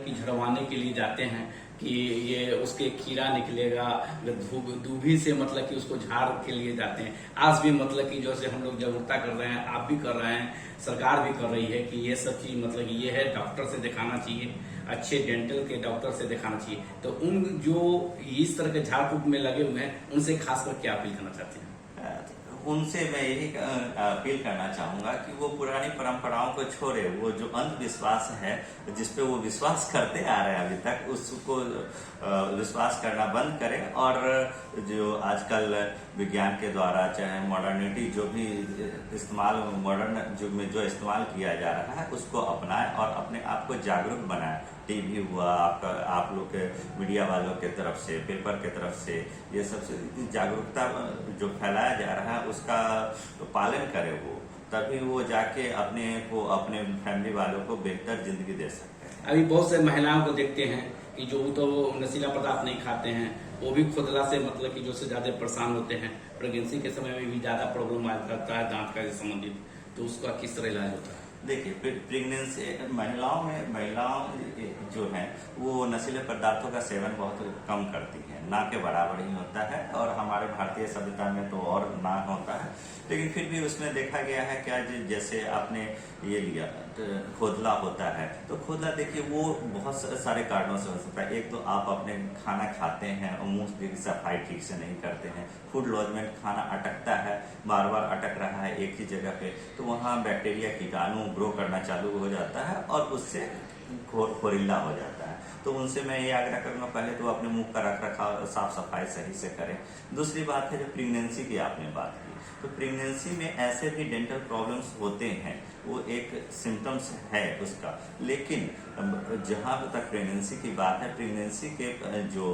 कि झड़वाने के लिए जाते हैं कि ये उसके कीड़ा निकलेगा, दूभी से मतलब कि उसको झाड़ के लिए जाते हैं। आज भी मतलब कि जैसे हम लोग जागरूकता कर रहे हैं, आप भी कर रहे हैं, सरकार भी कर रही है कि ये सब चीज मतलब ये है, डॉक्टर से दिखाना चाहिए, अच्छे डेंटल के डॉक्टर से दिखाना चाहिए। तो उन जो इस तरह के झाड़ फूक में लगे हुए हैं उनसे खासकर क्या अपील करना चाहते हैं? उनसे मैं यही अपील करना चाहूंगा कि वो पुरानी परंपराओं को छोड़े, वो जो अंधविश्वास है जिसपे वो विश्वास करते आ रहे हैं अभी तक, उसको विश्वास करना बंद करें और जो आजकल विज्ञान के द्वारा चाहे मॉडर्निटी जो भी इस्तेमाल मॉडर्न युग में जो इस्तेमाल किया जा रहा है उसको अपनाएं और अपने आप को जागरूक बनाएं। टीवी हुआ, आपका आप लोग के मीडिया वालों के तरफ से, पेपर के तरफ से, ये सबसे जागरूकता जो फैलाया जा रहा है उसका पालन करे वो, तभी वो जाके अपने को अपने फैमिली वालों को बेहतर जिंदगी दे सकते हैं। अभी बहुत से महिलाओं को देखते हैं कि जो तो वो नशीला पदार्थ नहीं खाते हैं, वो भी खुदला से मतलब कि जो से ज्यादा परेशान होते हैं। प्रेगनेंसी के समय में भी ज्यादा प्रॉब्लम आ जाता है दांत का संबंधित, तो उसका किस तरह इलाज होता है? देखिए, प्रेगनेंसी महिलाओं जो हैं वो नशीले पदार्थों का सेवन बहुत कम करती हैं, ना के बराबर ही होता है और हमारे भारतीय सभ्यता में तो और ना होता है, लेकिन फिर भी उसमें देखा गया है क्या, जैसे आपने ये लिया खोदला होता है, तो खोदला देखिए वो बहुत सारे कारणों से हो सकता है। एक तो आप अपने खाना खाते हैं और मुंह की सफाई ठीक से नहीं करते हैं, फूड लॉजमेंट खाना अटकता है, बार बार अटक रहा है एक ही जगह पे, तो वहाँ बैक्टीरिया कीटाणु ग्रो करना चालू हो जाता है और उससे खोरिल्ला हो जाता है। तो उनसे मैं ये आग्रह करूंगा, पहले तो अपने मुंह का रख रखाव साफ सफाई सही से करें। दूसरी बात है, जो प्रेगनेंसी की आपने बात की, तो प्रेगनेंसी में ऐसे भी डेंटल प्रॉब्लम्स होते हैं, वो एक सिम्टम्स है उसका, लेकिन जहां तक प्रेगनेंसी की बात है, प्रेगनेंसी के जो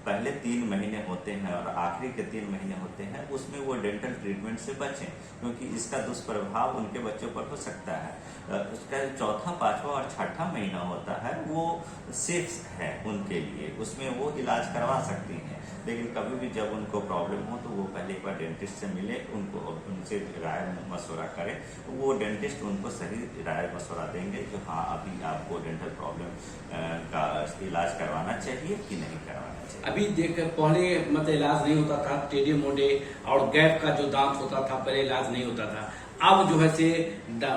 पहले 3 महीने होते हैं और आखिरी के 3 महीने होते हैं उसमें वो डेंटल ट्रीटमेंट से बचें, क्योंकि इसका दुष्प्रभाव उनके बच्चों पर हो सकता है। उसका चौथा, पांचवा और छठा महीना होता है वो सेफ है उनके लिए, उसमें वो इलाज करवा सकती हैं, लेकिन कभी भी जब उनको प्रॉब्लम हो तो वो पहले एक बार डेंटिस्ट से मिले, उनसे राय मशवरा करें, वो डेंटिस्ट उनको सही राय मशवरा देंगे कि हाँ अभी आपको डेंटल प्रॉब्लम का इलाज करवाना चाहिए कि नहीं करवाना चाहिए। अभी देख पहले मतलब इलाज नहीं होता था, टेढ़े मोढ़े और गैप का जो दांत होता था पहले इलाज नहीं होता था, अब जो है से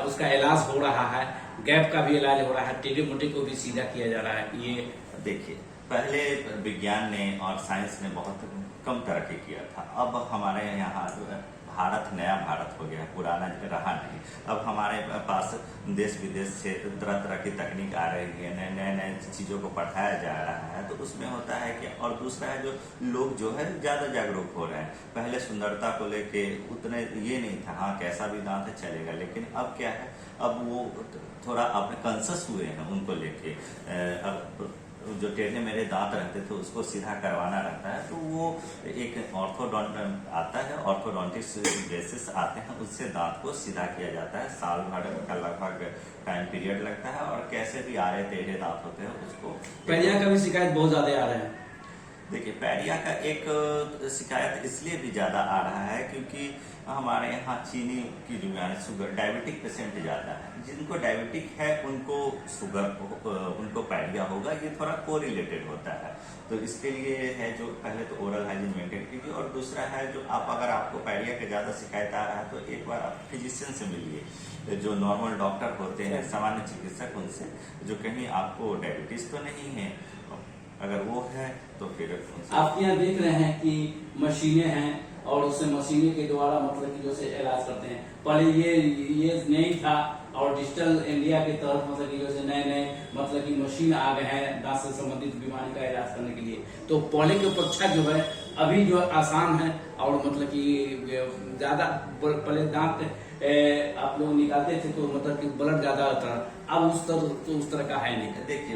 उसका इलाज हो रहा है, गैप का भी इलाज हो रहा है, टेढ़े मोढ़े को भी सीधा किया जा रहा है। ये देखिए, पहले विज्ञान ने और साइंस ने बहुत कम तरक्की किया था, अब हमारे यहाँ भारत नया भारत हो गया, पुराना रहा नहीं। अब हमारे पास देश विदेश से तरह तरह की तकनीक आ रही है, नए नए चीज़ों को पढ़ाया जा रहा है, तो उसमें होता है कि, और दूसरा है जो लोग जो है ज़्यादा जागरूक हो रहे हैं। पहले सुंदरता को लेके उतने ये नहीं था, हाँ कैसा भी दांत है चलेगा, लेकिन अब क्या है, अब वो थोड़ा अपने कॉन्शियस हुए हैं उनको लेके। अब जो टेढ़े मेरे दांत रहते थे उसको सीधा करवाना रहता है, तो वो एक ऑर्थोडोंट आता है, ऑर्थोडोंटिस्ट ब्रेसेस आते हैं, उससे दांत को सीधा किया जाता है। साल भर का लगभग टाइम पीरियड लगता है और कैसे भी आ रहे टेढ़े दांत होते हैं उसको। पैरिया का भी शिकायत बहुत ज्यादा आ रहे हैं। देखिए, पैरिया का एक शिकायत इसलिए भी ज्यादा आ रहा है क्योंकि हमारे यहाँ चीनी की जो है शुगर, डायबिटिक पेशेंट ज्यादा है, जिनको डायबिटिक है उनको शुगर, उनको पैरिया होगा, ये थोड़ा कोरिलेटेड होता है। तो इसके लिए है जो पहले तो ओरल हाइजीन मेंटेन कीजिए, और दूसरा है जो अगर आपको पैरिया के ज्यादा शिकायत आ रहा है तो एक बार आप फिजिशियन से मिलिए, जो नॉर्मल डॉक्टर होते हैं, सामान्य चिकित्सक, उनसे, जो कहीं आपको डायबिटीज तो नहीं है, अगर वो है तो फिर आप यहाँ देख रहे हैं कि मशीनें हैं और उससे मशीनें के द्वारा मतलब कि जो से इलाज करते हैं। पहले ये नहीं था और डिजिटल इंडिया के तहत मतलब कि जैसे नए नए मतलब कि मशीन आ गए हैं दांत से संबंधित बीमारी का इलाज करने के लिए, तो पहले की अपेक्षा जो है अभी जो आसान है और मतलब कि ज्यादा पहले दांत आप लोग निकालते थे तो मतलब कि ब्लड ज्यादा आता, अब उस तरह का है नहीं। देखिए,